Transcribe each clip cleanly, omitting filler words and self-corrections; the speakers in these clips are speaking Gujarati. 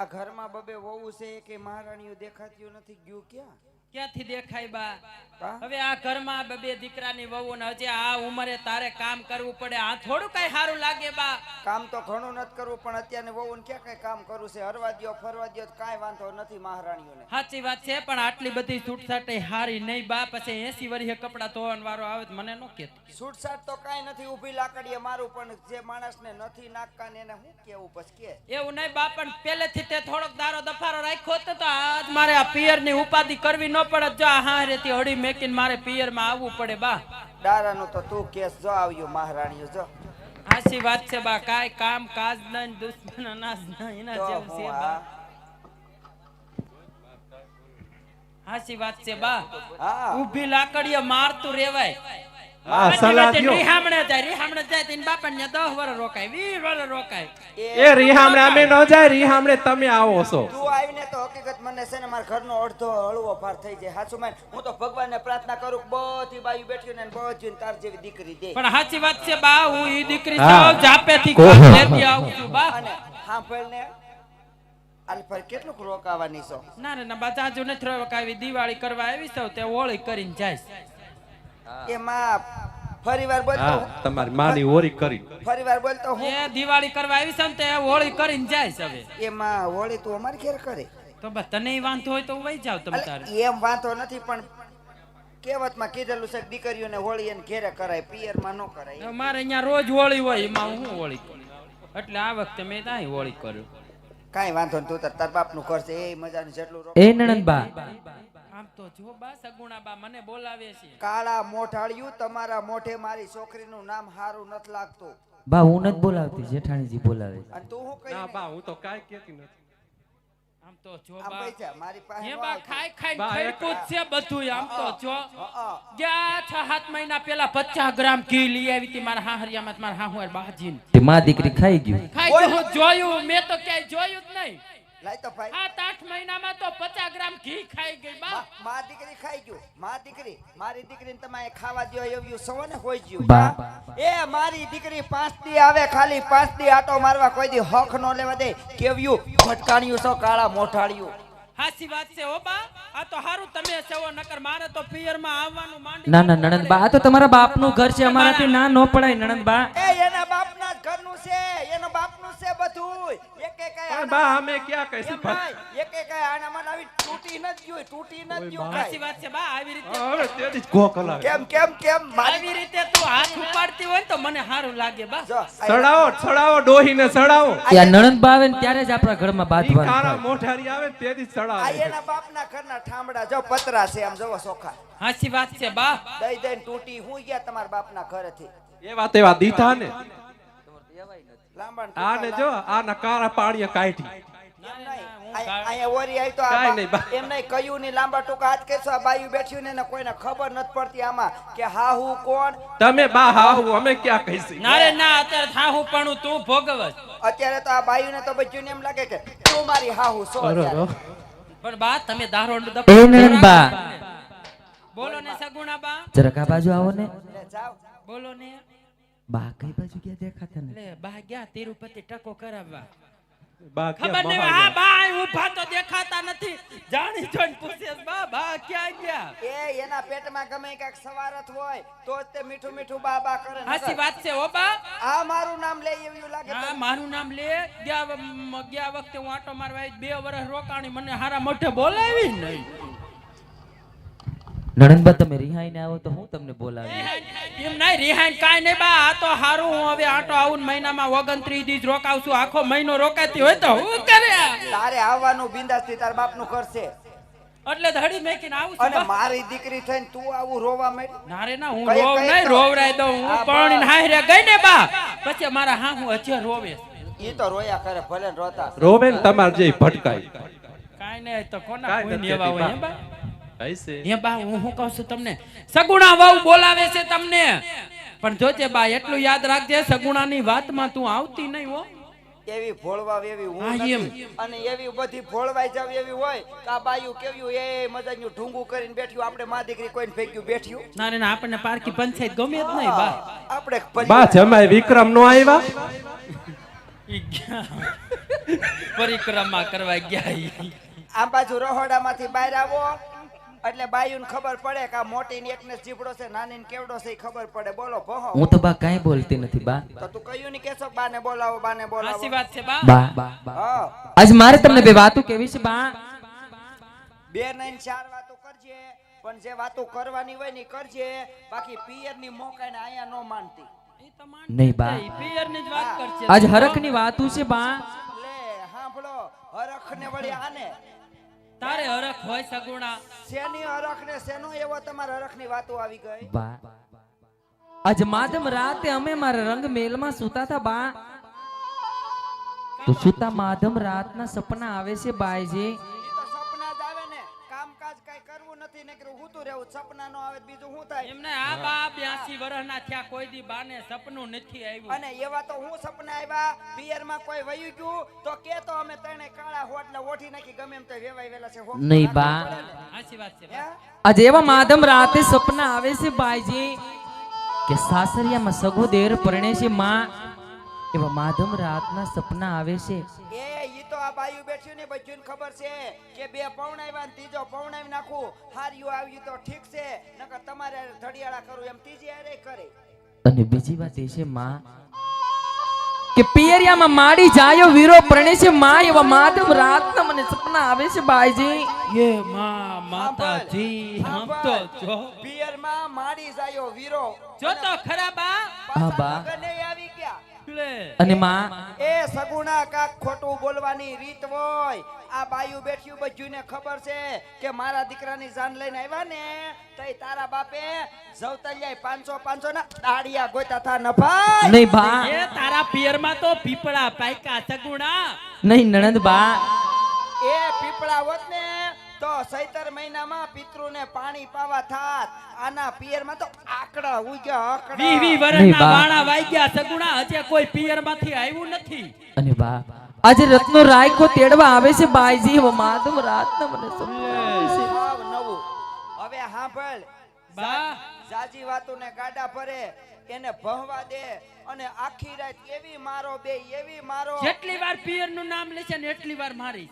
આ ઘરમાં બબે વહુ છે કે મહારાણીઓ દેખાતી નથી ગયું ક્યાંથી દેખાય બા? કા? હવે આ ઘરમાં બે દીકરાની વહુ ને હજી આ ઉંમરે તારે કામ કરવું પડે, આ થોડું કઈ સારું લાગે બા? કામ તો ઘણું નથી કરવું પણ અત્યારની વહુ ને ક્યાં કઈ કામ કરવું છે? હરવા દ્યો ફરવા દ્યો કાંઈ વાંધો નથી મહારાણીઓને. સાચી વાત છે, પણ આટલી બધી છૂટછાટ હારી નહીં બા. પછી 80 વર્ષે કપડા ધોવાનો વારો આવે તો મને ન કહેતી. છૂટછાટ તો કાંઈ નથી, ઊભી લાકડીએ મારું, પણ જે માણસને નથી નાખતા ને એને શું કેવું પછી કે? એવું નહીં બા, પણ પહેલેથી તે થોડોક દારો દફારો રાખ્યો હતો તો આજ મારે આ પિયરની ઉપાધિ કરવી ન પડે. જો આ હારેથી હળી મેકીને મારે પિયરમાં આવવું પડે બા. દારાનું તો તું કેસ જો આવ્યું મહારાણીઓ જો. સાચી વાત છે બા, કાઈ કામ કાજ નહીં, દુશ્મન અનાજ નહીં, એના જેવું છે બા. સાચી વાત છે બા. હા ઊભી લાકડીએ મારતું રેવાય. આ સલાહ દ્યો. રીહામણે જાય તેન બાપાને 10 વર્ષ રોકાય, 20 વર્ષ રોકાય. એ રીહામણે અમે ન જાય, રીહામણે તમે આવો છો. તું આવીને તો હકીકત મને છે ને મારા ઘરનો અડધો હળવો ભાર થઈ જાય. હાચું માન, હું તો ભગવાનને પ્રાર્થના કરું બધી બાયું બેઠી ને બધી તાર જેવી દીકરી દે. પણ સાચી વાત છે બા, હું ઈ દીકરી હા. છું, જાપેથી કોણ? લેતી આવું છું બા. અને સાંભળ ને આલ પર કેટલું રોકાવાની છો? ના ના બા, જાજુ નથી રોકાવી. દિવાળી કરવા આવી છો તે હોળી કરીને જાય. એમાં ફરીવાર બોલતો હા, તમારી માની ઓરી કરી. ફરીવાર બોલતો હું એ દિવાળી કરવા આવી છે ને તે હોળી કરીને જાય છે. હવે એમાં હોળી તું અમારી ઘેર કરે તો બા તને વાંધો હોય તો વહી જાવ તમે તારે. અલે, એમ વાંધો નથી પણ કહેવતમાં કીધેલું છે કે દીકરીઓને હોળી એને ઘેરે કરાય, પિયરમાં ન કરાય. મારે અહીંયા રોજ હોળી હોય, એમાં હું હોળી કરું. એટલે આ વખતે મેં ત્યાં હોળી કર્યું. કાંઈ વાંધો નહીં, તું તાર બાપનું ઘર છે એ મજાનું જેટલું રો. એ નણંદબા, આમ તો જો બા સગુણા બા મને બોલાવે છે. કાળા મોઢાળિયું તમારા મોઢે મારી છોકરીનું નામ હારું નથી લાગતું. બા હું નથી બોલાવતી, જેઠાણીજી બોલાવે છે. અને તું શું ના કહી બા, હું તો કાઈ કહેતી નથી. આમ તો જો આમ બા પૈસા મારી પાસે હે ન બા, આવતું. ખાઈ ખાઈ બા, ખડકું જ છે બધું. આમ તો જો હા. ગયા 6-7 મહિના પહેલા 50 ગ્રામ ઘી લઈ આવી હતી મારા હાહરિયામાં. મારા હાહુર બાજીન તે માં દીકરી ખાઈ ગયું. ખાઈ તો હું જોયું, મેં તો ક્યાંય જોયું જ નહીં. લાય તો ભાઈ 7-8 મહિનામાં તો 50 ગ્રામ ઘી ખાઈ ગઈ બા. માં દીકરી ખાઈ ગયું. માં દીકરી મારી દીકરીને તમે ખાવા દ્યો એવું સવો ને હોઈ ગયું. બા. એ મારી દીકરી 5 દી આવે, ખાલી 5 દી આટો મારવા, કોઈ દી હક નો લેવા દે. કેવ્યું ભટકાણ્યું છો કાળા મોઢાળિયું. હાચી વાત છે હો બા. આ તો હારું તમે સેવો, નકર મારે તો પિયરમાં આવવાનું માંડી. ના ના નણંદબા, આ તો તમારા બાપનું ઘર છે, અમારાથી ના નો પડાય નણંદબા. એ એના બાપના જ ઘરનું છે, એનો બાપનું છે બધું. એકે કઈ પણ બા અમે ક્યાં કહીશું? એકે કઈ આનામાં આવી તૂટી ન ગયું, તૂટી ન ગયું. હાચી વાત છે બા. આવી રીતે હવે તેદી જ ગોખ હલાવે. કેમ આવી રીતે તું હાથ ઉપાડતી હોય ને તો મને હારું લાગે બા. જો સડાવો ડોહીને સડાવો. આ નણંદબા આવે ને ત્યારે જ આપણા ઘરમાં ઈ બાંધવાનું કાળા થાય. મોઢારી આવે ને તેદી જ આ સડાવે. એના બાપના ઘરના ઠામડા જો પતરા છે, આમ જોવો સોખા. હાચી વાત છે બા. દઈ દઈને તૂટી હું ગયા તમારા બાપના ઘરેથી. એવા દીધા ને. લાંબા ને આને જો આના કાળા પાણીએ કાઢી. અહીંયા ઓરી આવી તો કાંઈ નહીં બા. એમ નહીં કયું ની લાંબા ટૂંકા હાથ કેસો. આ બાયું બેઠ્યું ને એને કોઈને ખબર નથી પડતી આમાં કે હા હું કોણ. તમે બા હાહુ, અમે ક્યાં કહીશું? ના રે ના, અત્યારે થાહું પણ તું ભોગવસ. અત્યારે તો આ બાયું ને તો બચ્યું ને એમ લાગે કે તું મારી હાહુ છો અત્યારે. પણ બા તમે દારો એ નણંદબા, બોલો ને સગુણા બા. જરાક આ બાજુ આવો ને. લે જાવ. બોલો ને. બા કઈ બાજુ ગયા દેખાતા ને? લે બા ગયા તિરુપતિ ટકો કરાવવા. બા ખબર ક્યાં નહીં, મહાદેવ? હા બા અહીં ઊભા તો દેખાતા નથી. જાણી જોઈને પૂછે બા બા ક્યાં ગયા? એ એના પેટમાં ગમે કાંઈક સવારત હોય તો જ તે મીઠું મીઠું બા બા કરે. હાચી વાત છે ઓ બા. આ મારું નામ લે એવું લાગે. હા મારું નામ લે. ગયા વખતે હું આટો મારવા આવી, 2 વર્ષ રોકાણી, મને હારા મોઢે બોલાવી નહીં. નણંદબા તમે રિહાઈને આવો તો હું તમને બોલાવી. એમ નહીં રિહાઈન કાંઈ નહીં બા. આ તો હારું, હું હવે આટો આવું મહિનામાં 29 દી રોકાવશું. આખો મહિનો રોકાતી હોય તો હું કરે? તારે આવવાનું બિંદાસથી તાર બાપનું ઘર છે. એટલે ધડી મેકીને આવું છું અને બા. મારી દીકરી થઈને તું આવું રોવા માંડ. ના રે ના, હું કઈ- રોવ કઈ નહીં, તો- રોવરાઈ દઉં. હા, હું પરણીને હારે ગઈ ને બા, પછી મારા હા હું હજી રોવે. ઈ તો રોયા કરે ભલે ને રોતા. રોવે ને તમારે જે ભટકાય. કાંઈ નહીં તો કોના કાંઈ કોઈ નથી એવા હોય બા. હે બા. હૈસે. હે બા, હું શું કહું છું તમને, સગુણા વહુ બોલાવે છે તમને. પણ જોજે બા, એટલું યાદ રાખજે, સગુણાની વાતમાં તું આવતી નહીં હો. એવી ભોળવા એવી હું હા, નથી. એમ. અને એવી બધી ભોળવાઈ જાવ એવી હોય કે આ બાયું કેવ્યું એ મજાનું ઢૂંગું કરીને બેઠ્યું. આપણે માં દીકરી કોઈને ભેગ્યું બેઠ્યું. ના રે ના, આપણને પારકી પંચાયત ગમે જ નહીં બા. આપણે બા જમાય વિક્રમ નો આવ્યા. ઈ ગયા. પરિક્રમા કરવા ગયા ઈ. આ બાજુ રહોડામાંથી બહાર આવો એટલે બાયુને ખબર પડે કે આ મોટી ની એકને જીભડો છે નાની ને કેવડો છે ઈ ખબર પડે. બોલો ભહો. હું તો બા કાંઈ બોલતી નથી બા. તો તું કયું ની કેસો બાને બોલાવો બાને બોલાવો. સાચી વાત છે બા. બા હા આજ મારે તમને બે વાતો કેવી છે બા. 2 નહીં 4 વાતો કરજે પણ જે વાતો કરવાની હોય ને ઈ કરજે. બાકી પિયર ની મોકાઈને આયા નો માનતી. ઈ તો માન નહીં બા. ઈ પિયરની જ વાત કરશે. આજ હરખની વાતો છે બા. લે હાંભળો હરખ ને વળી આને તારે હરખ હોય સગુણા. શેની હરખ ને શેનો એવો તમારા હરખ ની વાતો આવી ગઈ. બા આજ માધમ રાતે અમે મારા રંગ મેલમાં સૂતા હતા બા. તો સૂતા માધમ રાતના સપના આવે છે બાઈજી. ઈ તો સપના જ આવે ને કામકાજ કઈ કરવું નથી ને કે હુતું રહેવું. સપના નો આવે તો બીજું શું થાય. એમને આ બા 82 વર્ષના થયા કોઈ દી બાને સપનું નથી આવ્યું. અને એવા તો હું સપના આવ્યા પિયર માં કોઈ વયું ગયું તો કે તો અમે તણે કાળા હોટલા ઓઠી નાખી ગમે એમ તો વેવાય વેલા છે. નહીં બા. સાચી વાત છે હે? બા. આજે એવા માધમ રાતે સપના આવે છે બાઈજી કે સાસરિયામાં સગોદેર પરણે છે માં. એવા માધમ રાતના સપના આવે છે. એ ઈ તો આ બાયું બેઠ્યું ને બચ્ચુને ખબર છે કે 2 પૌણાવ્યા ને ત્રીજો પૌણાવી નાખું હાર્યું આવ્યું તો ઠીક છે નકર તમારે ધડિયાળા કરું એમ ત્રીજી હારે કરે. અને બીજી વાત એ છે માં કે પિયરિયામાં માડી જાયો વીરો પરણે છે માં. એવા માધમ રાતના મને સપના આવે છે બાઈજી. એ માં માતાજી આમ તો જો પિયર માં માડી જાયો વીરો જો તો ખરા બા. હા બા. લગને આવી ગયા. લે અને માં એ સગુણા કાક ખોટું બોલવાની રીત હોય. આ બાયું બેઠ્યું બજ્જુને ખબર છે કે મારા દીકરાની જાન લઈને આવ્યા ને તઈ તારા બાપે જવતલિયા 500 ના દાડિયા ગોતા થા નફાય. નહીં બા. એ તારા પિયરમાં તો પીપળા પાયકા સગુણા. નહીં નણંદ બા. એ પીપળા હોત ને તો સૈતર મહિનામાં પિતૃને પાણી પાવા થાત. આના પિયરમાં તો આકડા ઉગ્યા આકડા. 20 નહીં વર્ષના બા. વાણા વાગ્યા સગુણા હજી કોઈ પિયરમાંથી આવ્યું નથી. અને બા આજે રત્નો રાયખો તેડવા આવે છે બાઈજી. એવા માધમ રાતના મને સપના આવે છે. સાવ નવું. હવે હાંભળ બા જાજી વાતોને ગાડા ભરે એને ભહવા દે અને આખી રાત એવી મારો બે એવી મારો. જેટલી વાર પિયરનું નામ લેશે ને એટલી વાર મારી.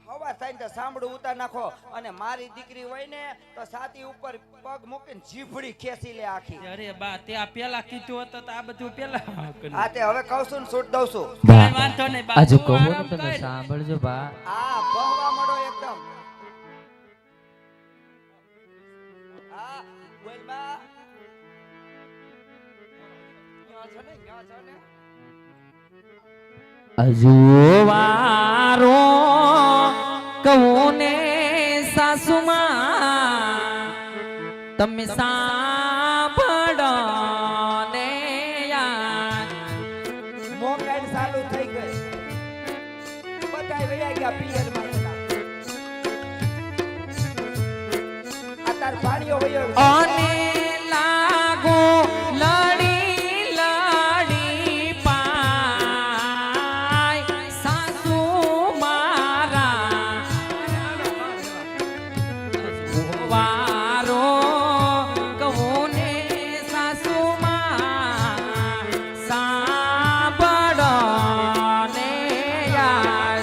હવા થાય તો સાંભળું ઉતાર નાખો અને મારી દીકરી હોય ને તો છાતી ઉપર પગ મૂકીને જીભડી ખેંચી લે આખી. અરે બા તે આ પેલા કીધું હતું તો આ બધું પેલા આ તે હવે કહું છું ને છૂટ દઉં છું. કાંઈ વાંધો નહીં બા. આજે તું કહો ને આરામ તમે કર. સાંભળજો બા. આ ભહવા મળો એકદમ. આ બોલ બા. ન્યા છે ને, ન્યા છે ને. અજુવારો કવોને સાસુમાં તમે સાંભળો ને યાર. મોકાઈ ચાલુ થઈ ગઈ. બધાય વયા ગયા પિયરમાં એના. આ તાર ભાણિયો વયો ગયો. અને લાગો લડી લડી પાય સાસુ મારા વારો કહોને સાસુમાં સાંભળો ને યાર.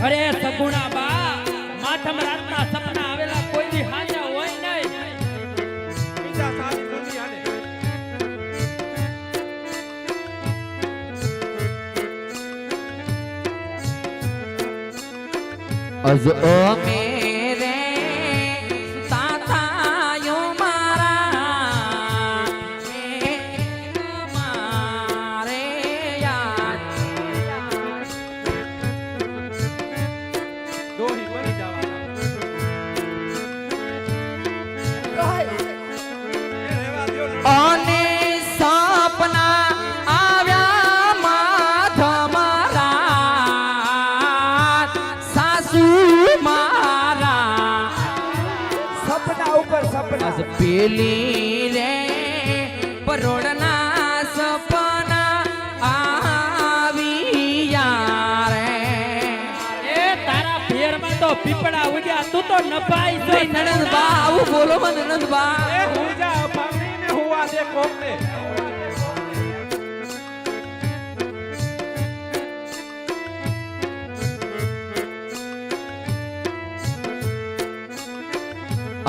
અરે સગુણા બા માથમ રાતના સપના આવેલા કોઈ દી હાજા હોય નહીં. બીજા સારી બોલી આને. અજ મેરે તાતાયો મારા મારે યાર. દોહી બની જવાના. એ રહેવા દ્યો ને. અને સપના આવ્યા માધમ રાત સાસુ મારા. સપના ઉપર સપના. આજ પેલી રે પરોડના સપના આવ્યા રે. એ તારા પિયરમાં તો પીપળા ઉગ્યા તું તો નભાઈ છો. નહીં નણંદ બા આવું બોલો માં નણંદ બા. એ હુઈ જા, પાણીને હુવા દે કોકને.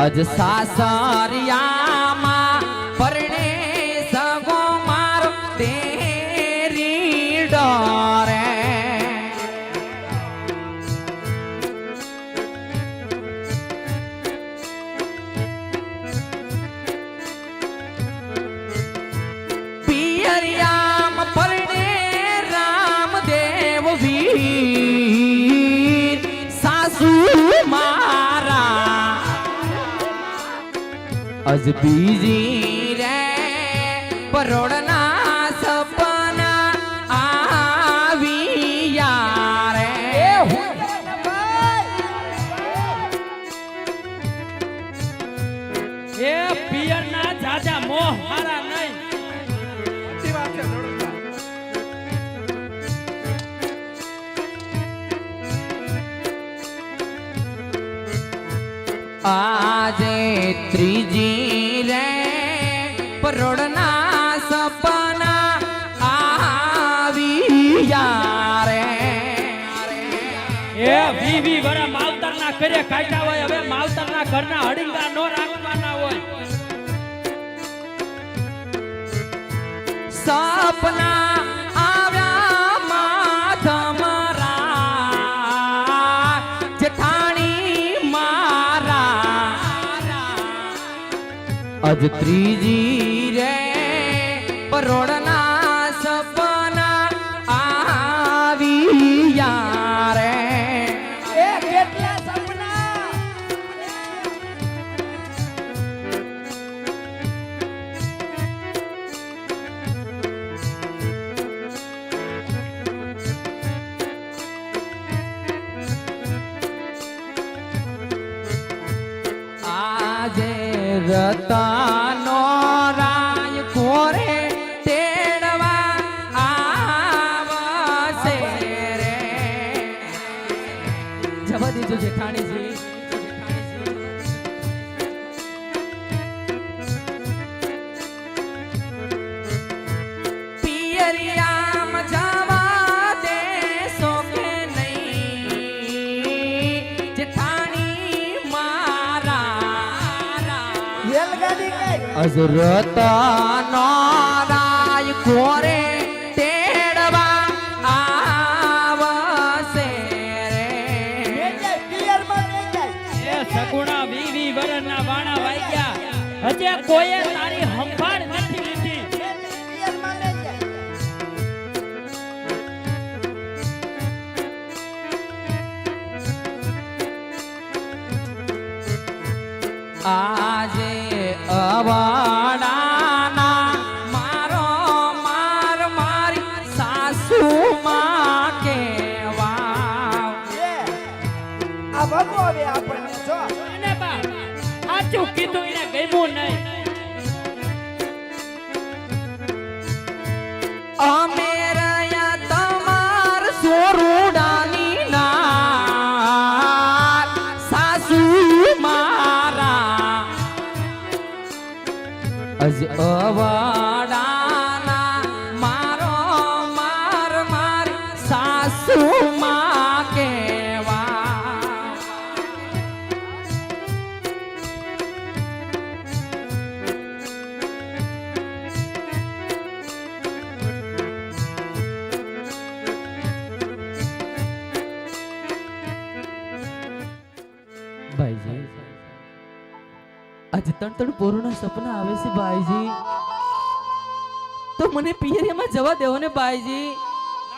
અજ સાસરિયામાં પરણે સગો મારો તેરી ડરે પિયરિયામ પરણે રામદેવ વીર સાસુ મારા અજ બીજી રે પરોડના સપના આવ્યા રે એ પિયરના જાજા મોહ હારા નહીં. સાચી વાત છે નણંદબા. આજે ત્રીજી રે પરોડના સપના આવ્યા રે એ વી વરા માવતરના કરે કાઢ્યા હોય, હવે માવતરના ઘરના હડિંગા નો રાખવાના હોય. સપના આવ્યા માધમરા જેઠાણી મારા અજ ત્રીજી રે પરોડના સપના આવ્યા રે એ કેટલા સપના આજે રતનો રાય કોરે તેડવા આવશે રે જવા દેજો જેઠાણીજી પિયરિયામ જવા દેશો કે નહીં જેઠાણી મારા રેલગાડી કઈ અઝરતનો રાય કોરે તેડવા આવશે રે પિયરમાં નહીં જાય એ સગુણા વી વરના વાણા વાગ્યા, હજે કોઈએ તારી સંભાળ નથી લીધી. પિયરમાં નહીં જાય આજે અવાડાના મારો માર મારી સાસુ માં કેવા એ આ ભગવો હવે આપણને જો અને બા સાચું કીધું એને ગમ્યું નહીં. અમે રહ્યા તમાર સોરુડાની ના સાસુ મારા અજ અવાડાના મારો માર મારી સાસુ માં કેવા ભાઈજી આજે ત્રણ પોરોના સપના આવે છે ભાઈજી, તો મને પિયરિયામાં જવા દેવો ને ભાઈજી.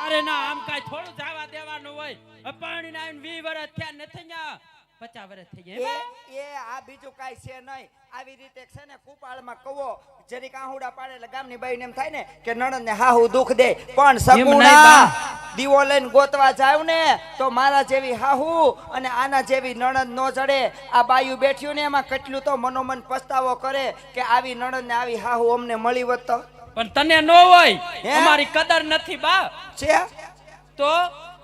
અરે ના, આમ કાઈ થોડું જવા દેવાનું હોય. અપાણી ના 20 વર્ષ થયા નથી ન્યા 50 વર્ષ થઈ ગયા. એ આ બીજું કાઈ છે નહીં. આવી રીતે છે ને કુપાળમાં કવો જરીક આહુડા પાડે એટલે ગામની બાઈને એમ થાય ને કે નણંદને હાહુ દુખ દે, પણ નહીં સગુણા બા. દીવો લઈને ગોતવા જાવ ને તો મારા જેવી હાહુ અને આના જેવી નણંદ નો જડે. આ બાયું બેઠ્યું ને એમાં કેટલું તો મનોમન પસ્તાવો કરે કે આવી નણંદ ને આવી હાહુ અમને મળી હોત તો. પણ તને નો હોય, હે? અમારી કદર નથી બા. છે તો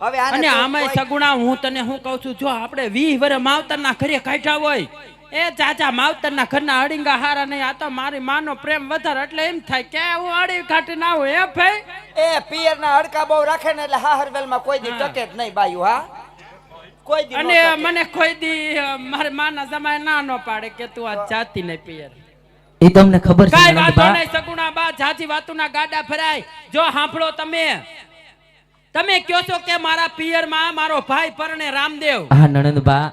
હવે આને અને તો આમાંય કોઈ- સગુણા હું તને હું કહું છું, જો આપણે 20 વર્ષ માવતરના ઘરે કાઢ્યા હોય, એ ચાચા માવતરના ઘરના અડીંગા હારા નહીં, આ તો મારી માનો પ્રેમ વધારે, એટલે એમ થાય કે હું અડી કાઢી ના હોય. એ ભાઈ એ પિયરના હડકા બહુ રાખે ને એટલે હાહરવેલમાં કોઈ દી હા. ટકે જ નહીં બાયું. હા કોઈ દી અને મને કોઈ દી મારા માના જમાય ના નો પાડે કે તું આ જાતી નહીં પિયર. એ તમને ખબર છે કાઈ વાંધો નણંદબા? નહીં સગુણા બા, જાજી વાતુના ગાડા ભરાય. જો સાંભળો તમે કયો છો કે મારા પિયરમાં મારો ભાઈ પરણે રામદેવ, હા નણંદબા,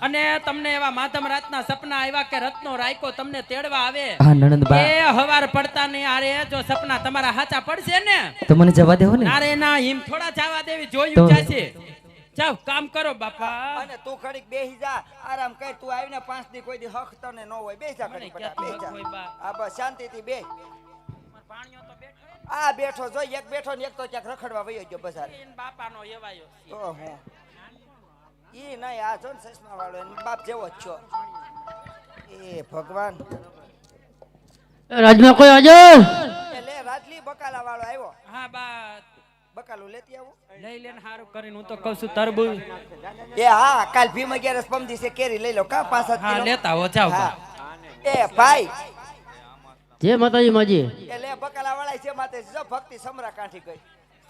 અને તમને એવા માધમ રાતના સપના આવ્યા કે રત્નો રાયકો તમને તેડવા આવે. હા નણંદબા, એ હવાર પડતા નહીં આરે જો સપના તમારા હાચા પડશે ને તો મને જવા દેવો ને. નારે ના હિમ થોડા જવા દેવી, તો- જોયું જાશે. જાવ કામ કરો બાપા. અને તું ઘડીક બેહી જા, આરામ કર. તું આવીને 5 દી કોઈ દી હક તને ન હોય. બેહી જા ઘડીક, મને બેહી ક્યાંથી હક હોય જા. બા? આ બસ શાંતિથી બેહ. પાણીઓ તો બેઠો આ બેઠો જો, એક બેઠો ને એક તો ક્યાંક રખડવા વયો ગયો બજાર. બાપાનો એવાયો છે. તો હું ઈ નહીં, આ જો ને ચશ્મા વાળો એનો બાપ જેવો જ છો. એ ભગવાન. રાજમાં કોઈ હાજર? એ લે રાજલી બકાલા વાળો આવ્યો. હા બા, બકાલું લેતી આવું. લઈ લેને હારું કરીને. હું તો કહું છું તરબૂચ. એ હા, કાલ ભીમ 11 પમદી છે, કેરી લઈ લો કા 5-7 હા કિલો. લેતા હો, જાવ હા. બા. એ ભાઈ, જય માતાજી માજી. એ લે બકાલા વાળા છે માતાજી, જો ભક્તિ સમરા કાઠી ગઈ.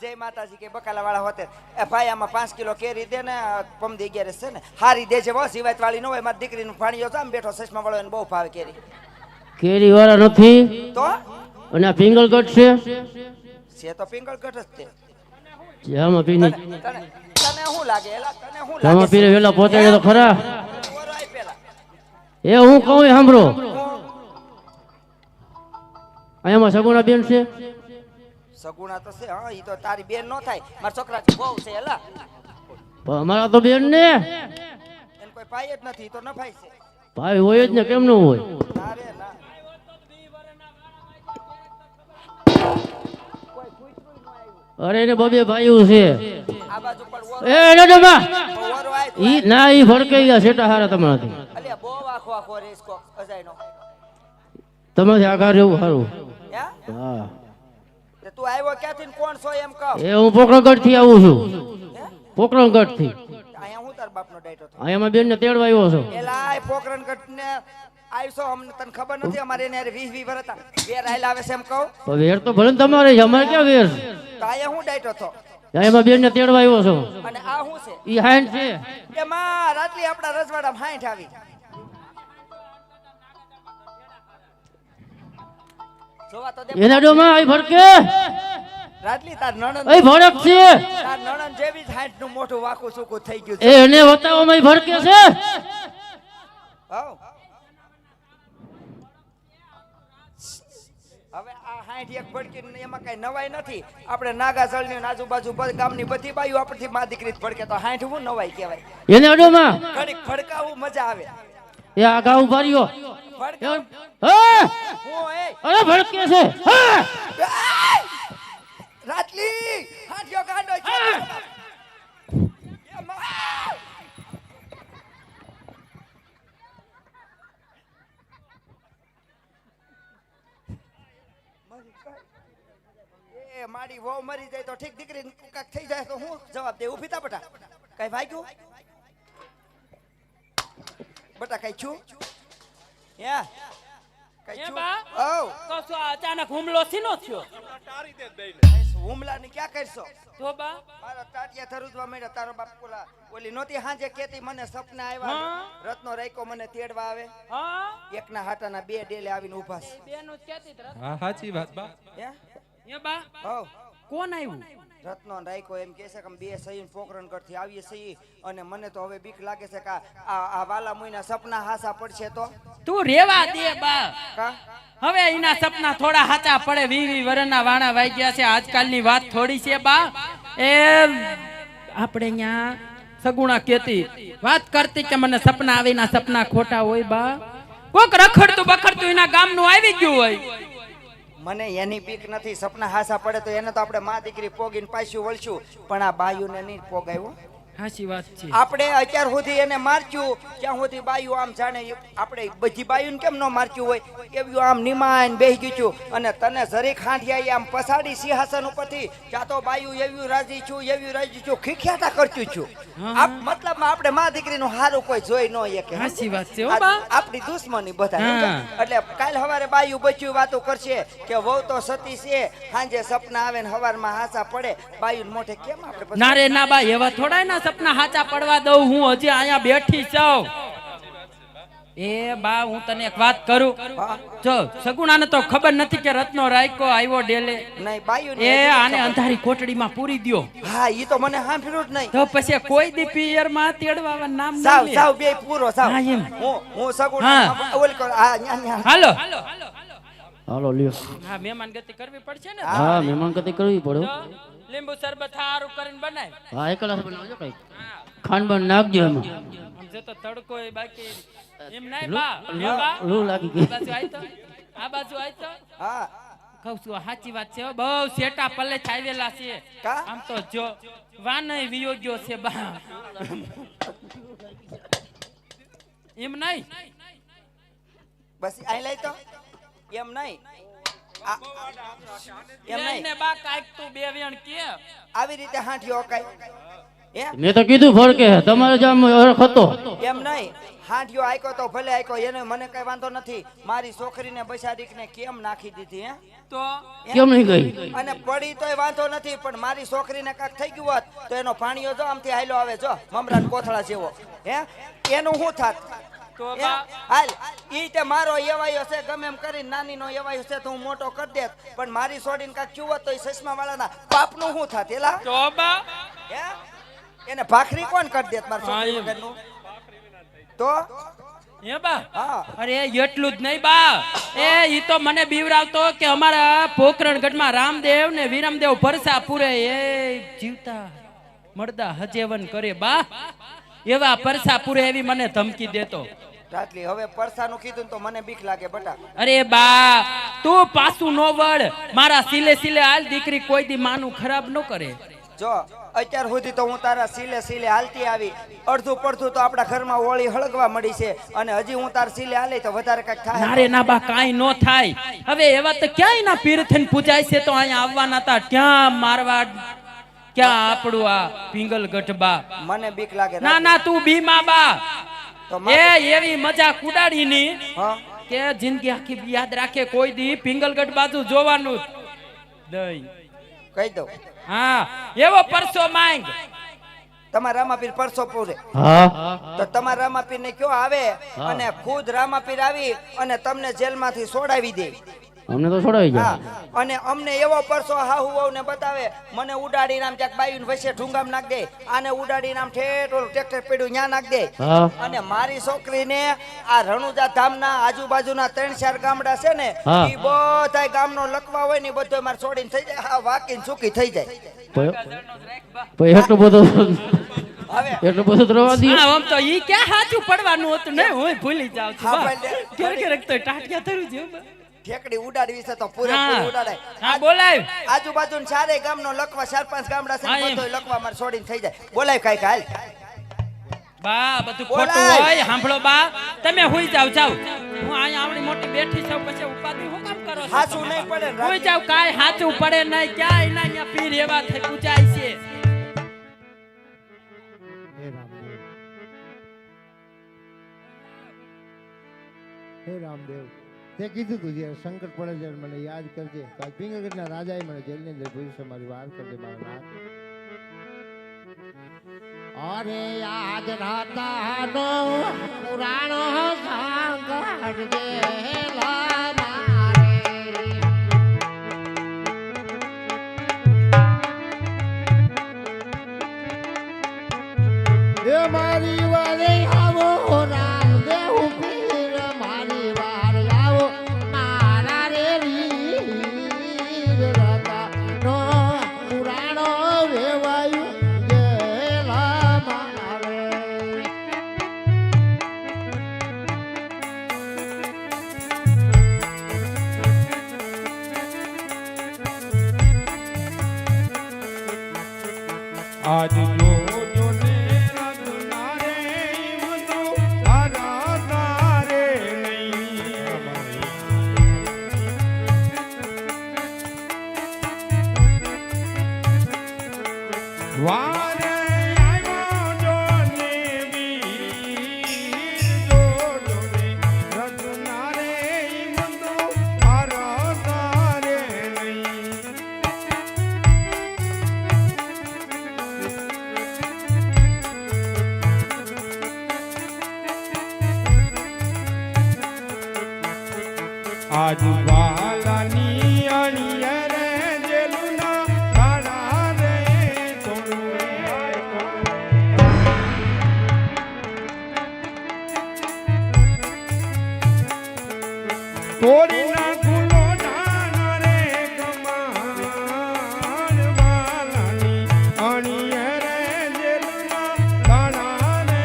જય માતાજી કે બકાલા વાળા હોતે. એ ભાઈ આમાં 5 કિલો કેરી દે ને, પમદી 11 છે ને હારી દેજે હો, સિવાય વાળી ન હોય. મારી દીકરીનું પાણીઓ છે, આમ બેઠો ચશ્મા વાળો એને બહુ ભાવે કેરી. કેરી વાળા નથી તો અને આ પિંગલગઢ છે. છે તો પિંગળગઢ જ તે. જામાં પીને તને શું લાગે? એલા તને શું જામાં લાગે? પીને વેલા પહોંચાડે તો ખરા. ઓરો આય પેલા. એ હું કહું એ સાંભળો. અહીંયામાં સગુણા બેન છે. સગુણા તો છે, હા. ઈ તો તારી બેન નો થાય, મારા છોકરા બહુ છે. એલા પણ અમારા તો બેન ને એને કોઈ પાય જ નથી, ઈ તો નફાય છે. ભાઈ હોય જ ને, કેમ ન હોય? ના રે ના. અરે એને બબે ભાઈઓ છે. આ બાજુ પણ ઓરો એ નડમા ઓરો આય તો ઈ ના ઈ ભડકાઈ ગયા સેટા હારા તમારાથી. અલ્યા બહુ આખો આખો રેસકો અજાયનો. તમારાથી આઘાર રહેવું સારું. હે? હા, તે તું આવ્યો ક્યાંથી ને કોણ છો એમ કહો. એ હું પોકરણગઢ થી આવું છું. પોકરણગઢ થી. અહીંયા હું તાર બાપનો ડાયટો થયો. અહીંયામાં બેન ને તેડવા આવ્યો છો. એલા પોકરણગઢ ને આવશો, અમને તને ખબર નથી? અમારે એને 20 વર્ષ હતા. વેર આયલા આવે છે એમ કહો. પણ વેર તો ભલે ને તમારે છે, અમારે ક્યાં વેર છે? તો અહીંયા હું ડાયટો થયો. અહીંયામાં બેન ને તેડવા આવ્યો છો. અને આ શું છે? ઈ હાઈન છે. એમાં રાતલી આપણા રજવાડામાં 60 આવી. જોવા તો દે. એના ડોમાં આઈ ભડકે રાતલી તાર નણંદ, આઈ ભડક છે. તાર નણંદ જેવી જ 60 નું મોઢું વાકું સૂકું થઈ ગયું છે. એ એને બતાવવામાં આઈ ભડકે છે. હઉ. હવે આ 60 એક ભડકી એમાં કઈ નવાઈ નથી. આપણે નાગાસળની અને આજુબાજુ ગામની બધી બાઈઓ આપણથી માં દીકરી જ ભડકે, તો 60 હું નવાઈ કહેવાય. એના ડોમાં ઘડીક ભડકાવું મજા આવે. એ આગા ઉભા રહ્યો. ભડકાવું. હા, હું એ અરે ભડકે છે. હા, રાતલી હાથિયો ગાંડો છે. એમાં. એ મારી વહુ મરી જાય તો ઠીક, દીકરી કાક થઈ જાય તો હું જવાબ દે? ઉભી થા બટા. કઈ ભાગ્યું બટા? કઈ છું? હે કઈ એ છું? બા? ઓ કહું છું આ અચાનક હુમલો શીનો થયો? હુમલા ની ક્યાં કરશો? જો બા, મારા ટાટિયા થરુજવા માંડ્યા. તારો બાપ ઓલી નોતી હાંજે કેતી મને સપના આવ્યા. હા. રત્નો રાયકો મને તેડવા આવે. હા એકના હાટાના 2 ડેલે આવીને ઊભા છે. બેનું જ કહેતી હતી. હા સાચી વાત બા. હે? એ બા, હઉ. કોણ આવ્યું? રત્નો ને રાયકો એમ કહે છે કે અમે 2 સહી પોકરણગઢ થી આવીએ છીએ, અને મને તો હવે બીક લાગે છે કે આ વાલા મુઈના સપના હાસા પડશે તો. તું રેવા દે બા. કા હવે એના સપના થોડા હાચા પડે. 20 વર્ષના વાણા વાઈ ગયા છે. આજકાલની વાત થોડી છે બા. એ આપણે અહીંયા સગુણા કેતી વાત કરતી કે મને સપના આવીના સપના ખોટા હોય બા. કોક રખડતું બખડતું એના ગામનું આવી ગયું હોય. મને એની બીક નથી. સપના હાસા પડે તો એને તો આપણે માં દીકરી પોગીને પાછું વળશું, પણ આ બાયુને નહીં પોગાવ્યો. હાચી વાત છે. આપણે અત્યાર સુધી એને મારચ્યું, ત્યાં સુધી બાયું આમ જાણે આપણે બધી બાયુને કેમ ન મારચ્યું હોય એવું આમ નિમાઈને બેહી ગયું. અને તને જરીક હાંઠિયા આમ પસાડી સિંહાસન ઉપરથી, ત્યાં તો બાયું એવી રાજી છું, એવી રાજી છું, ખીખ્યાટા કરતું છું. મતલબમાં આપણે માં દીકરીનું હારું કોઈ જોઈ ન શકે. હાચી વાત છે હો બા. આપણી દુશ્મની બધા. હા. એટલે કાલ સવારે બાયું બચ્યું વાતો કરશે કે વહુ તો સતી છે, સાંજે સપના આવે ને સવારમાં હાસા પડે. બાયું મોઢે કેમ આપણે ના રે ના બા, એવા થોડા ના સપના હાચા પડવા દઉં. હું હજી અહીંયા બેઠી છું. એ બા હું તને એક વાત કરું. હા. જો સગુણાને તો ખબર નથી કે રત્નો રાયકો આવ્યો ડેલે. નહીં બાયું એ આને અંધારી કોટડીમાં પૂરી દ્યો. હા ઈ તો મને સાંભળ્યું જ નહીં. તો પછી કોઈ દી પિયરમાં તેડવા નામ ન સાવ લે. સાવ બે પૂરો સાવ. હા, એમ. હું સગુણ હા. ઓલ કર આ ન્યા ન્યા. હાલો હાલો લ્યો. હા મહેમાન ગતિ કરવી પડશે ને. હા મહેમાન કદી કરવી પડે. તો લીંબુ શરબત હારું કરીને બનાય. હા એક ગ્લાસ બનાવજો કઈ. ખાંડ બન નાખજો એમાં. આમ જે તો તડકો એ બાકી એમ નહીં બા. એ બા લૂ લાગી આ ગઈ. બાજુ આય તો આ બાજુ આય તો હા કહું છું સાચી વાત છે હો. બહુ શેટા પલ્લે ચાવેલા છે. કા? આમ તો જો વાનય વિયો ગયો છે બા. એમ નહીં બસ આઈ લઈ તો એમ નહીં આ- એમ નહીં ને બા કાઈક તું બે વેણ કે આવી રીતે હાંઠિયો કાઈ હે મેં તો કીધું ફરકે તમારે જામ અરખ હતો. એમ નહીં હાંઠિયો આયકો તો ભલે આયકો એને મને કઈ વાંધો નથી. મારી છોકરીને બસાડીકને કેમ નાખી દીધી હે તો કેમ નહીં ગઈ? અને પડી તોય વાંધો નથી પણ મારી છોકરીને કાક થઈ ગયું હોત તો એનો પાણીઓ જો આમથી હાલ્યો આવે જો મમરાન કોથળા જેવો હે એનું શું થાત તો હે? બા હાલ ઈ તે મારો એવાયો છે ગમે એમ કરીને નાનીનો એવાયો છે તો હું મોટો કરી દેત પણ મારી છોડીને કાક થયું હોત તો એ ચશ્મા વાળાના પાપનું શું થાત એલા તો બા હે એને ભાખરી કોણ કરી દેત મારી હા, છોકરી એમ. વગરનું તો હે બા હા અરે એટલું જ નહીં બા. એ ઈ તો મને બીવરાવતો કે અમારા પોકરણગઢમાં રામદેવ ને વિરમદેવ ભરસા પૂરે એ જીવતા મરદા હજેવન કરે બા. એવા પરસા પૂરે એવી મને ધમકી દેતો. રાતલી હવે પરસાનું કીધું ને તો મને બીક લાગે બટા અરે બા તું પાછું નો વળ. મારા સિલે સિલે હાલ દીકરી કોઈ દી માનું ખરાબ ન કરે. જો અત્યાર સુધી તો હું તારા સિલે સિલે હાલતી આવી અડધું પડધું તો આપણા ઘરમાં હોળી હળગવા મળી છે અને હજી હું તાર સિલે હાલે તો વધારે કઈક થાય નારે ના બા કાઈ નો થાય. હવે એવા તો ક્યાંય ના પીર થઈને પૂજાય છે તો અહીંયા આવવાના હતા. ક્યાં મારવાડ ક્યાં આપણું આ પિંગલગઢ બા. મને બીક લાગે ના ના તું બીમા બા. તો એ એવી મજા કુડાડી ની હા કે જિંદગી આખી યાદ રાખે કોઈ દી પિંગલગઢ બાજુ જોવાનું જ નહીં. કહી દઉં હા એવો પરસો માંગ. તમારા રામાપીર પરસો પૂરે હા તો તમારા રામાપીર ને કયો આવે અને ખુદ રામાપીર આવી અને તમને જેલમાંથી છોડાવી દે અમને તો છોડાવી હા જાય. અને અમને એવો પરસો હાહુ વહુ ને બતાવે મને ઉડાડીને આમ ક્યાંક બાયું વચ્ચે ઢુંગામ નાખ દે આને ઉડાડીને આમ ઠેઠ ઓલું ટ્રેક્ટર પેડું ન્યા નાખ દે હા અને મારી છોકરીને આ રણુજા ધામના આજુબાજુના 3-4 ગામડા છે ને હા. ઈ બધા ગામનો લકવા હોય ને ઈ બધો મારે છોડીને થઈ જાય હા વાકીને સૂકી થઈ જાય પછી એટલું બધું હવે એટલું બધું તો રવા દઈએ. હા આમ તો ઈ ક્યાં સાચું પડવાનું હતું ને હું ભૂલી જાઉં છું હા, બા. ભાઈ, ક્યારેક ક્યારેક તો ટાટિયા થયું છે બા. ઠેકડી ઉડાડવી છે તો પૂરેપૂરી ઉડાડાય હા બોલાય. આજુબાજુ ચારે ગામનો લકવા 4-5 ગામડા છે હા, ને એમ. બધો લકવા મારે છોડીને થઈ જાય બોલાય કાંઈક હાલ બા બધું બોલાય. ખોટું હોય સાંભળો બા. તમે હુઈ જાવ જાવ. હું અહીંયા આવડી મોટી બેઠી છું પછી ઉપાધિ હું કામ કરો છો હાચું તમે? નહીં પડે ને, હુઈ જાવ કાંઈ હાચું પડે નહીં ક્યાંય ના અહીંયા પીર એવા થઈ પૂજાય છે. હે રામદેવ તે કીધું તું જ્યારે સંકટ પડે ત્યારે મને યાદ કરજે કાલ પિંગલગઢના રાજાએ મને જેલની અંદર પૂછ્યું છે મારી વાત કરજે મારા નાથ અરે યાદ રાતા નો પુરાણો સંકટ જેલા મારે એ મારી વારે આવો રામદેવ પીર મારી વાર આવો મારા રે વીર રાતા નો પુરાણો વેવાયું જેલા મારે આજ જોજો ને રત્ના રે ઈમનો આરાધના રે નહીં. વારે આવ્યો જોને વીર જોજો ને રત્ના રે ઈમનો આરાધના રે નહીં. આજ વાલાની અણીએ રે જેલુના દાડા રે તોડી નાખું લોઢાના રે કમાણ વાલાની અણીએ રે જેલુના દાડા રે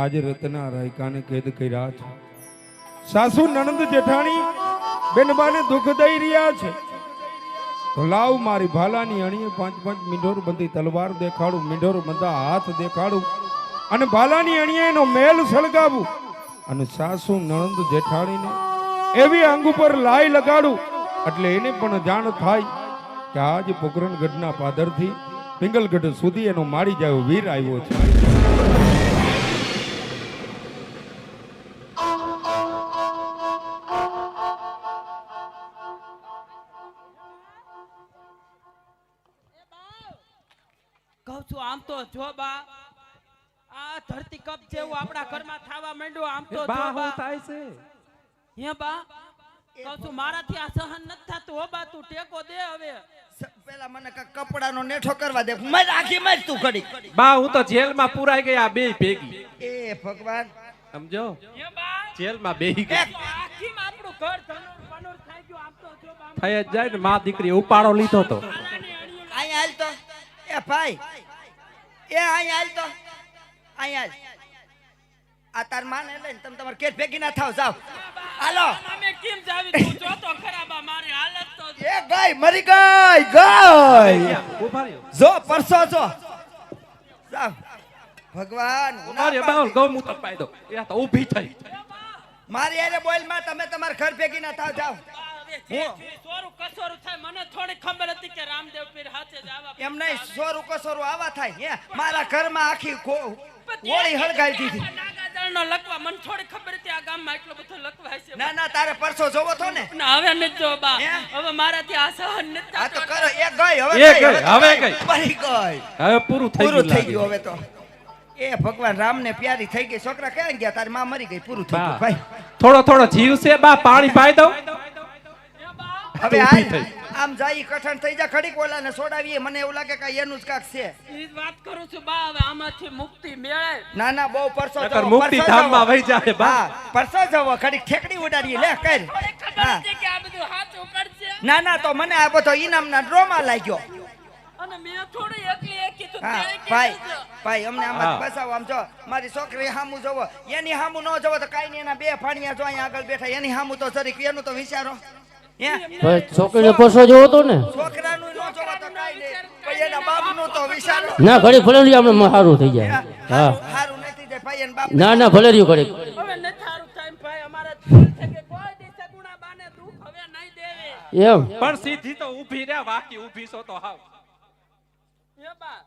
આજે રત્ના રાયકાને કેદ કર્યા છે. સાસુ નણંદ જેઠાણી બેનબાને દુઃખ દઈ રહ્યા છે. તો લાવ મારી ભાલાની અણીએ 5-5 મીંઢોર બંધી તલવાર દેખાડું, મીંઢોર બંધા હાથ દેખાડું અને ભાલાની અણીએ એનો મેલ સળગાવું અને સાસુ નણંદ જેઠાણીને એવી અંગ ઉપર લાઈ લગાડું એટલે એને પણ જાણ થાય કે આજ પોકરણગઢના પાદરથી પિંગલગઢ સુધી એનો મારી જાય વીર આવ્યો છે. કહું છું આમ તો જો બા આ ધરતી કપ જેવું આપણા ઘરમાં થવા માંડ્યું આમ તો જો બા થાય છે હે બા કહું છું મારાથી આ સહન નથી થતું હો બા તું ટેકો દે હવે પેલા મને કપડાનો નેઠો કરવા દે. મર આખી મર તું ઘડી. બા હું તો જેલમાં પુરાઈ ગયા બે ભેગી. એ ભગવાન સમજો હે બા જેલમાં બેહી ગઈ. આખીમાં આપણું ઘર ધનુર પનુર થઈ ગયું આમ તો જો બા થઈ જ જાય ને માં દીકરી ઉપાડો લીધો તો અહીંયા હાલ તો એ ભાઈ એ અહીંયા હાલ તો અહીંયા હાલ. આ તાર માને લઈને તમે તમાર કેટ ભેગી ના થાવ. જાવ હાલો. અમે કેમ જાવી તું જો તો ખરાબ આ મારી હાલત તો એ ગઈ મરી ગઈ ગઈ. ઉભા રહ્યો જો પરસો જો. જાવ ભગવાન ઉભા રહ્યો બાઉલ ગૌમૂત્ર પાઈ દો. એ તો ઊભી થઈ. મારી આરે બોલ માં તમે તમાર ઘર ભેગી ના થાવ. જાવ સોરું કસોરું થાય મને થોડી ખબર હતી કે રામદેવ પીર હાથે જ આવા એમ નહીં સોરું કસોરું આવા થાય. હે મારા ઘરમાં આખી હોળી હળગાવી દીધી. નાગાજળનો લકવા મને થોડી ખબર હતી આ ગામમાં એટલો બધો લકવા છે ના ના તારે પરસો જોવો તો ને. ના હવે નથી જો બા હે? હવે મારાથી આ સહન નથી આ તો થતું. કરો. એ ગઈ હવે એ ગઈ, હવે ગઈ. મરી ગઈ. હવે પૂરું થઈ પૂરું થઈ ગયું ગયું હવે તો. એ ભગવાન રામ ને પ્યારી થઈ ગઈ. છોકરા ક્યાં ગયા? તારી માં મરી ગઈ. પૂરું થઈ ગયું ભાઈ. થોડો થોડો જીવ છે બા પાણી પાઈ દઉં. હવે ઊભી હાલ થઈ. આમ જાય કઠણ થઈ જા. ખડીક ઓલાને સોડાવીએ. મને એવું લાગે કે એનું જ કાક છે. ઈ જ વાત કરું છું બા હવે આમાંથી મુક્તિ મેળે ના ના બહુ પરસો નકર જવો, મુક્તિ પરસો ધામમાં જવો. વહી જાય બા. હા પરસો જવો. ખડીક ઠેકડી ઉડાડીએ. લે કર. થોડી ખબર હા. હતી કે આ બધું હાચું પડશે ના ના તો મને આ બધો ઇનામના ડ્રોમાં લાગ્યો. અને મેં થોડી એકલી એક કીધું હા તે ભાઈ કીધું છે. ભાઈ અમને આમાં હા. બસાવો. આમ જો મારી છોકરી હામું જોવો. એની હામું ન જોવો તો કાઈ નહીં. એના બે ફાણિયા જો અહીંયા આગળ બેઠા. એની હામું તો જરીક એનું તો વિચારો. હે છોકરીને પરસો જોવો તો ને છોકરાનું ન જોવો તો કાઈ નહીં. ભાઈ એના બાપનું તો વિચારો. ના ઘડી ભલે રહ્યું આપણે સારું થઈ જાય. હા હારું નથી જાય ભાઈ એના બાપ. ના ના ભલે રહ્યું ઘડી. હવે નથી સારું થાય ભાઈ અમારે છે કે કોઈ દિવસે ગુણા બાને દુખ હવે નહીં દેવે એમ પણ સીધી તો ઊભી રે. વાકી ઊભી છો તો હાવ. એ બા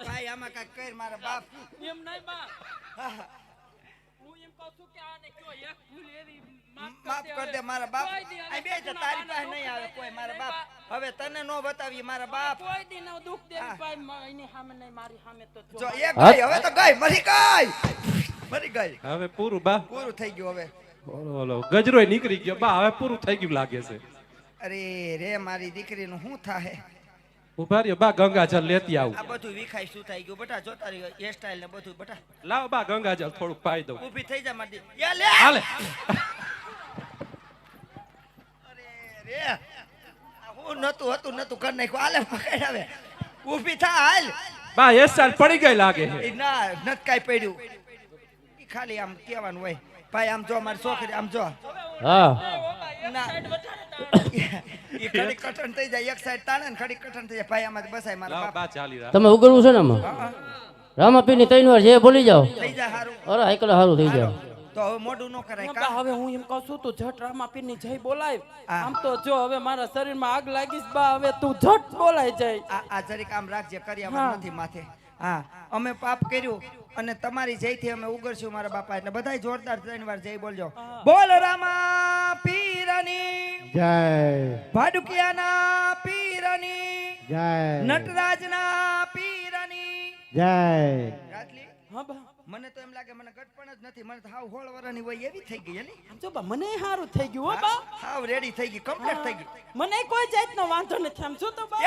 ભાઈ આમાં કાંઈક કર મારા બાપ. એમ નહીં બા હું એમ કહું છું કે આને કયો એક ભૂલ એવી માફ કર દે મારા બાપ. કોઈ દી હવે આ બે છે તારી પાસે નહીં આવે કોઈ મારા બાપ. હવે તને નો બતાવી મારા બાપ. કોઈ દી નો દુખ દેવી હા. ભાઈ એની સામે નહીં મારી સામે તો જો જો એક ગઈ હવે તો ગઈ. મરી ગઈ. મરી ગઈ. હવે પૂરું બા. પૂરું થઈ ગયું હવે. ઓલો ગજરોય નીકળી ગયો બા. હવે પૂરું થઈ ગયું લાગે છે. અરે રે મારી દીકરીનું શું થાય? ઉભા રહ્યો બા. ગંગાજળ લેતી આવું. આ બધું વિખાય શું થઈ ગયું બેટા? જોતા રહ્યો હેર સ્ટાઈલ ને બધું બેટા. લાવ બા ગંગાજળ થોડુંક પાઈ દઉં. ઊભી થઈ જા મારી દીકરી. યા લે. હાલે. અરે રે આ હું નતું કર નાખ્યું. હાલે પકડ હવે. ઊભી થા હાલ. બા એ સાલ પડી ગઈ લાગે છે. એ ના નત કાઈ પડ્યું. ઈ ખાલી આમ કહેવાનું હોય. ભાઈ આમ જો મારી છોકરી આમ જો. હા ના ઈ ખડી કઠણ થઈ જાય. એક સાઈડ તાણે ને ખડી કઠણ થઈ જાય. ભાઈ આમાં બસાય મારા લાવ બાપ. બા ચાલી રાખ. તમે ઉગડવું છે ને આમાં રામાપીરની 3 વાર જે બોલી જાઓ. થઈ જાય હારું. અરે હાઈકલ સારું થઈ જાય. તો હવે મોઢું ન કરાય બા, કા. હવે હું એમ કહું છું તું ઝટ રામાપીરની જય બોલાય હા. આમ તો જો હવે મારા શરીરમાં આગ લાગીશ બા હવે તું ઝટ બોલાય જાય આ જરીક આમ રાખજે. કર્યા હા. નથી માથે. હા અમે પાપ કર્યું અને તમારી જયથી અમે ઉગરશું મારા બાપા. એટલે બધાય જોરદાર 3 વાર જય બોલજો. બોલ રામા પીરની જય ભાડુકિયાના પીરની જય નટરાજના પીરની જય રાજલી હા બા મને તો એમ લાગે મને ગટપણ જ નથી મને તો હાવ હોળ વરાની હોય એવી થઈ ગઈ એલી આમ જો બા મને સારું થઈ ગયું હો બા હાવ રેડી થઈ ગઈ કમ્પ્લીટ થઈ ગઈ મને કોઈ જાતનો વાંધો નથી આમ જો તો બા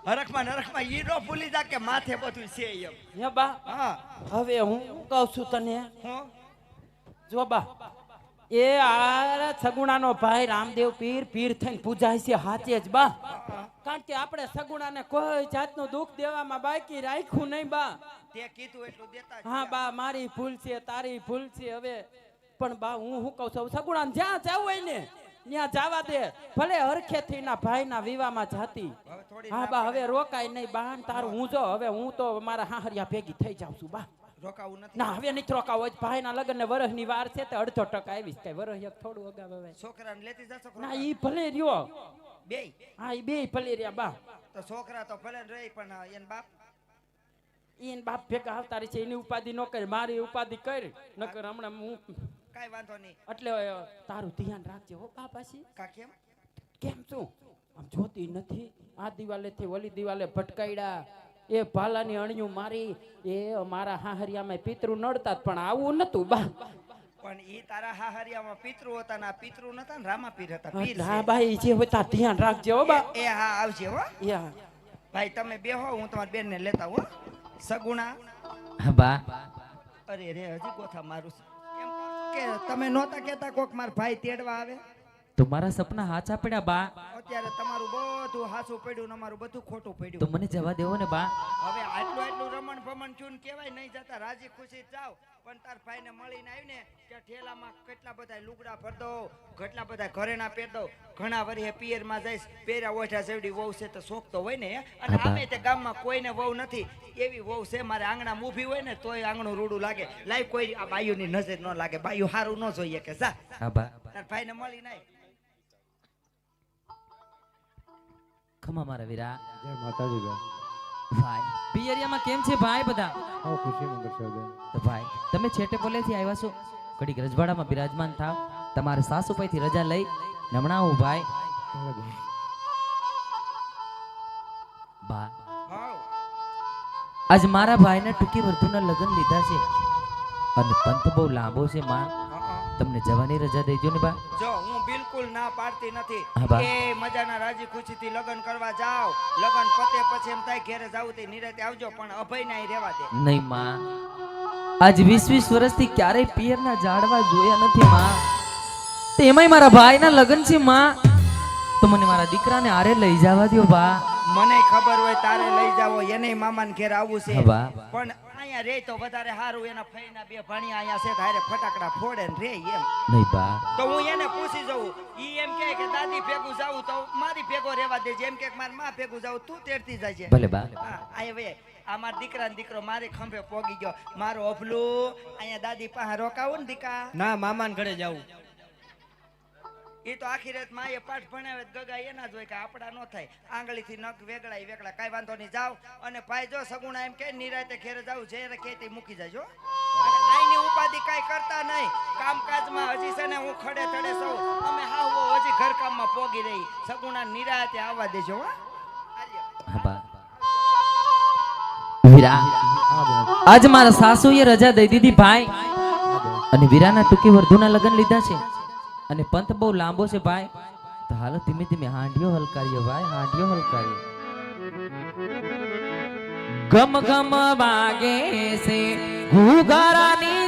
હરખમાં ઈ નો ભૂલી જા કે માથે બધું છે એમ હે બા હા હવે હું કહું છું તને હું જો બા એ આ સગુણાનો ભાઈ રામદેવ પીર થઈને પૂજાય છે હાચે જ બા કારણ કે આપણે સગુણાને કોઈ જાતનું દુઃખ દેવામાં બાકી રાખ્યું નહીં બા તે કીધું એટલું દેતા જ હા બા મારી ભૂલ છે તારી ભૂલ છે હવે પણ બા હું શું કહું છું સગુણાને જ્યાં જવું હોય ને ત્યાં જવા દે ભલે હરખેથી ના ભાઈના વિવાહમાં જાતી હવે થોડી હા બા હવે રોકાય નહીં બા તારું હું જો હવે હું તો મારા હાહરિયા ભેગી થઈ જાઉં છું બા રોકાવું નથી ના હવે નથી રોકાવો ભાઈના લગ્ન ને વરસની વાર છે તે 1/2% આવીશ કઈ વરસ એક થોડું અગાવ હવે છોકરાને લેતી જશો ના ઈ ભલે રહ્યો બે હા ઈ બે ભલે રહ્યા બા તો છોકરા તો ભલે રહી પણ એન બાપ ઈન બાપ ભેગા આવતા રહી છે એની ઉપાધિ ન કરી મારી ઉપાધિ કરી નકર હમણાં હું કાઈ વાંધો નહીં એટલે તારું ધ્યાન રાખજે હો બા પાછી કા કેમ કેમ છું આમ જોતી નથી આ દિવાલે થી ઓલી દિવાલે ભટકાયડા એ ભાલાની અણિયું મારી એ અમારા હાહરિયામાં પિતૃ નડતા પણ આવું નતું બા પણ ઈ તારા હાહરિયામાં પિતૃ હતા ને આ પિતૃ નતા ને રામાપીર હતા પીર છે. હા ભાઈ જે હોય તાર ધ્યાન રાખજે હો બા એ હા આવજે હો યા ભાઈ તમે બેહો હું તમારી બેન ને લેતા હો સગુણા હા બા અરે રે હજી ગોથા મારું છે એમ કે તમે નહોતા કેતા કોક માર ભાઈ તેડવા આવે તો મારા સપના હાચા પડ્યા બા અત્યારે તમારું બધું હાસું પડ્યું ને અમારું બધું ખોટું તો પડ્યું મને જવા દેવો ને બા હવે આટલું રમણ ભમણ ચૂન કેવાય નહીં જતા રાજી ખુશી જાવ પણ તાર ભાઈને મળીને આવીને કે ઠેલામાં કેટલા બધા લુગડા ભર દો કેટલા બધા ઘરેણા પહેર દો ઘણા વરી પિયરમાં જઈશ પેરા ઓઠા જેવડી વહુ છે તો શોખ તો હોય ને અને આમે તે ગામમાં કોઈને વહુ નથી એવી વહુ છે મારે આંગણા ઊભી હોય ને તોય આંગણું રૂડું લાગે લાઈ કોઈ આ બાયુની નજર ન લાગે બાયુ હારું ન જોઈએ કે જા હા બા તાર ભાઈને મળીને આય ખમા મારા વીરા જય માતાજી બેન ભાઈ પિયરિયામાં કેમ છે ભાઈ બધા હા ખુશી મંગળ છે બેન તો ભાઈ તમે છેટે બોલેથી આવ્યા છો ઘડીક રજવાડામાં બિરાજમાન થાવ તમારે સાસુ પાઈથી રજા લઈ ને હમણાં હું ભાઈ ભલે બેન. બા હાવ આજ મારા ભાઈને ટૂંકી વર્તુના લગ્ન લીધા છે અને પંથ બહુ લાંબો છે માં તમને જવાની રજા દેજો ને બા જો હું બિલકુલ ના પાડતી હા, નથી બા. એ મજાના રાજી ખુશીથી લગ્ન કરવા જાવ લગ્ન પતે પછી એમ થાય ઘેરે જાવ તે નિરાતે આવજો પણ અભય ના રહેવા દે નહીં માં આજ 20 વર્ષથી ક્યારેય પિયરના ઝાડવા જોયા નથી માં તેમાંય મારા ભાઈના લગ્ન છે માં તો મને મારા દીકરાને આરે લઈ જવા દ્યો બા મને ખબર હોય તારે લઈ જાવો એને મામાને ઘેર આવવું છે હા, બા. પણ અહીંયા રે તો વધારે સારું એના ફઈના બે ભણ્યા અહીંયા છે તારે ફટાકડા ફોડે ને રે એમ નહીં બા તો હું એને પૂછી જઉં ઈ એમ કહે કે દાદી ભેગું જાવું તો મારી ભેગો રહેવા દેજે એમ કે મારી માં ભેગું જાવું તું તેડતી જાય ભલે બા હા અહીંયા વે આ મારા દીકરા ને દીકરો મારી ખંભે પોગી ગયો મારો અભલું અહીંયા દાદી પાસે રોકાવું ને દીકા ના મામાને ઘરે જાવું એ તો આખી રાત માએ પાઠ ભણાવે તો ગગા એના જ હોય કે આપડા નો થાય આંગળીથી નખ વેગળા કાઈ વાંધો નહીં જાવ અને ભાઈ જો સગુણા એમ કે નિરાતે ઘેરે જાવ જે કેતી મૂકી જાજો અને આઈની ઉપાધિ કાઈ કરતા નહીં કામકાજમાં હજી છે ને હું ખડે તડે સૌ અમે હાવ હજી ઘરકામમાં પોગી રહી સગુણા નિરાતે આવવા દેજો હો હા બા વીરા હા બેન આજ મારા સાસુએ રજા દઈ દીધી ભાઈ અને વીરાના ટૂંકી વર્ધુના લગ્ન લીધા છે અને પંથ બહુ લાંબો છે ભાઈ તો હાલો ધીમે ધીમે હાંડિયો હલકારીઓ ભાઈ હાંડિયો હલકારીઓ ગમ ગમ વાગે છે ઘુઘરાની